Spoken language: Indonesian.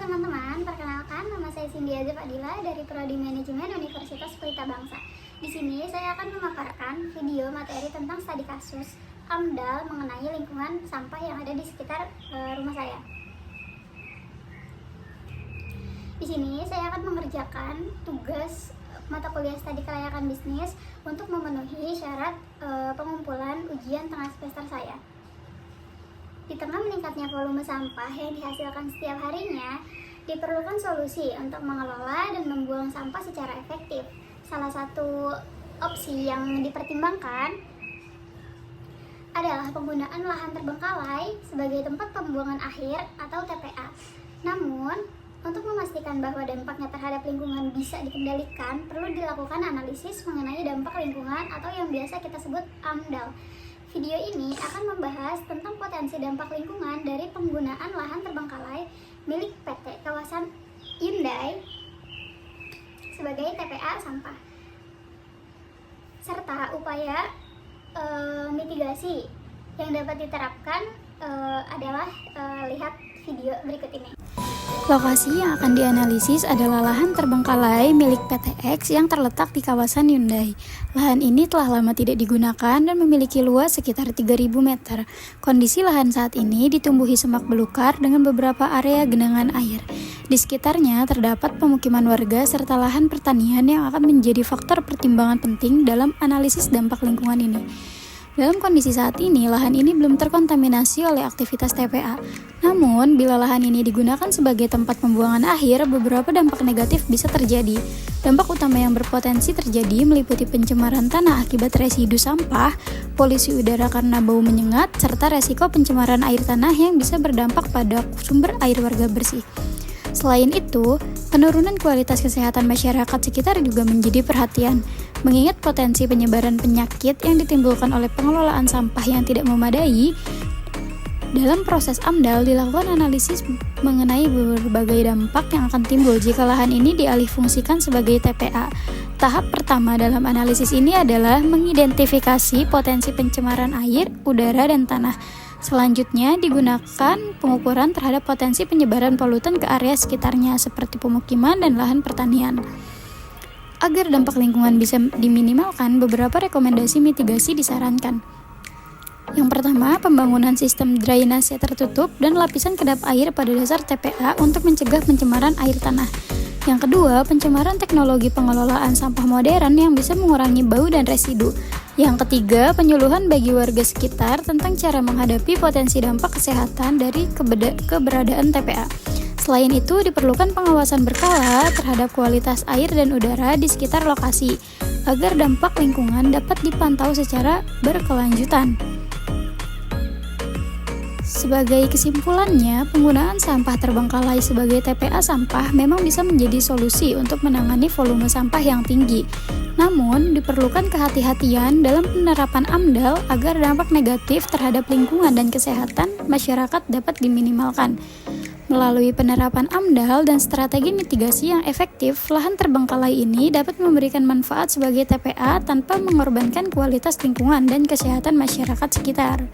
teman-teman, perkenalkan nama saya Cindy Azza Fadila dari Prodi Manajemen Universitas Pelita Bangsa. Di sini saya akan memaparkan video materi tentang studi kasus AMDAL mengenai lingkungan sampah yang ada di sekitar rumah saya. Di sini saya akan mengerjakan tugas mata kuliah studi kelayakan bisnis untuk memenuhi syarat pengumpulan ujian tengah semester saya. Di tengah meningkatnya volume sampah yang dihasilkan setiap harinya, diperlukan solusi untuk mengelola dan membuang sampah secara efektif. Salah satu opsi yang dipertimbangkan adalah penggunaan lahan terbengkalai sebagai tempat pembuangan akhir atau TPA. Namun, untuk memastikan bahwa dampaknya terhadap lingkungan bisa dikendalikan, perlu dilakukan analisis mengenai dampak lingkungan atau yang biasa kita sebut AMDAL. Video ini akan membahas tentang potensi dampak lingkungan dari penggunaan lahan terbengkalai milik PT Kawasan Hyundai sebagai TPA sampah, serta upaya mitigasi yang dapat diterapkan adalah lihat video berikut ini. Lokasi yang akan dianalisis adalah lahan terbengkalai milik PT X yang terletak di kawasan Hyundai. Lahan ini telah lama tidak digunakan dan memiliki luas sekitar 3.000 meter. Kondisi lahan saat ini ditumbuhi semak belukar dengan beberapa area genangan air. Di sekitarnya terdapat pemukiman warga serta lahan pertanian yang akan menjadi faktor pertimbangan penting dalam analisis dampak lingkungan ini. Dalam kondisi saat ini, lahan ini belum terkontaminasi oleh aktivitas TPA. Namun, bila lahan ini digunakan sebagai tempat pembuangan akhir, beberapa dampak negatif bisa terjadi. Dampak utama yang berpotensi terjadi meliputi pencemaran tanah akibat residu sampah, polusi udara karena bau menyengat, serta resiko pencemaran air tanah yang bisa berdampak pada sumber air warga bersih. Selain itu, penurunan kualitas kesehatan masyarakat sekitar juga menjadi perhatian, mengingat potensi penyebaran penyakit yang ditimbulkan oleh pengelolaan sampah yang tidak memadai. Dalam proses AMDAL dilakukan analisis mengenai berbagai dampak yang akan timbul jika lahan ini dialihfungsikan sebagai TPA. Tahap pertama dalam analisis ini adalah mengidentifikasi potensi pencemaran air, udara, dan tanah. Selanjutnya digunakan pengukuran terhadap potensi penyebaran polutan ke area sekitarnya seperti pemukiman dan lahan pertanian. Agar dampak lingkungan bisa diminimalkan, beberapa rekomendasi mitigasi disarankan. Yang pertama, pembangunan sistem drainase tertutup dan lapisan kedap air pada dasar TPA untuk mencegah pencemaran air tanah. Yang kedua, pencemaran teknologi pengelolaan sampah modern yang bisa mengurangi bau dan residu. Yang ketiga, penyuluhan bagi warga sekitar tentang cara menghadapi potensi dampak kesehatan dari keberadaan TPA. Selain itu, diperlukan pengawasan berkala terhadap kualitas air dan udara di sekitar lokasi, agar dampak lingkungan dapat dipantau secara berkelanjutan. Sebagai kesimpulannya, penggunaan sampah terbengkalai sebagai TPA sampah memang bisa menjadi solusi untuk menangani volume sampah yang tinggi. Namun, diperlukan kehati-hatian dalam penerapan AMDAL agar dampak negatif terhadap lingkungan dan kesehatan masyarakat dapat diminimalkan. Melalui penerapan AMDAL dan strategi mitigasi yang efektif, lahan terbengkalai ini dapat memberikan manfaat sebagai TPA tanpa mengorbankan kualitas lingkungan dan kesehatan masyarakat sekitar.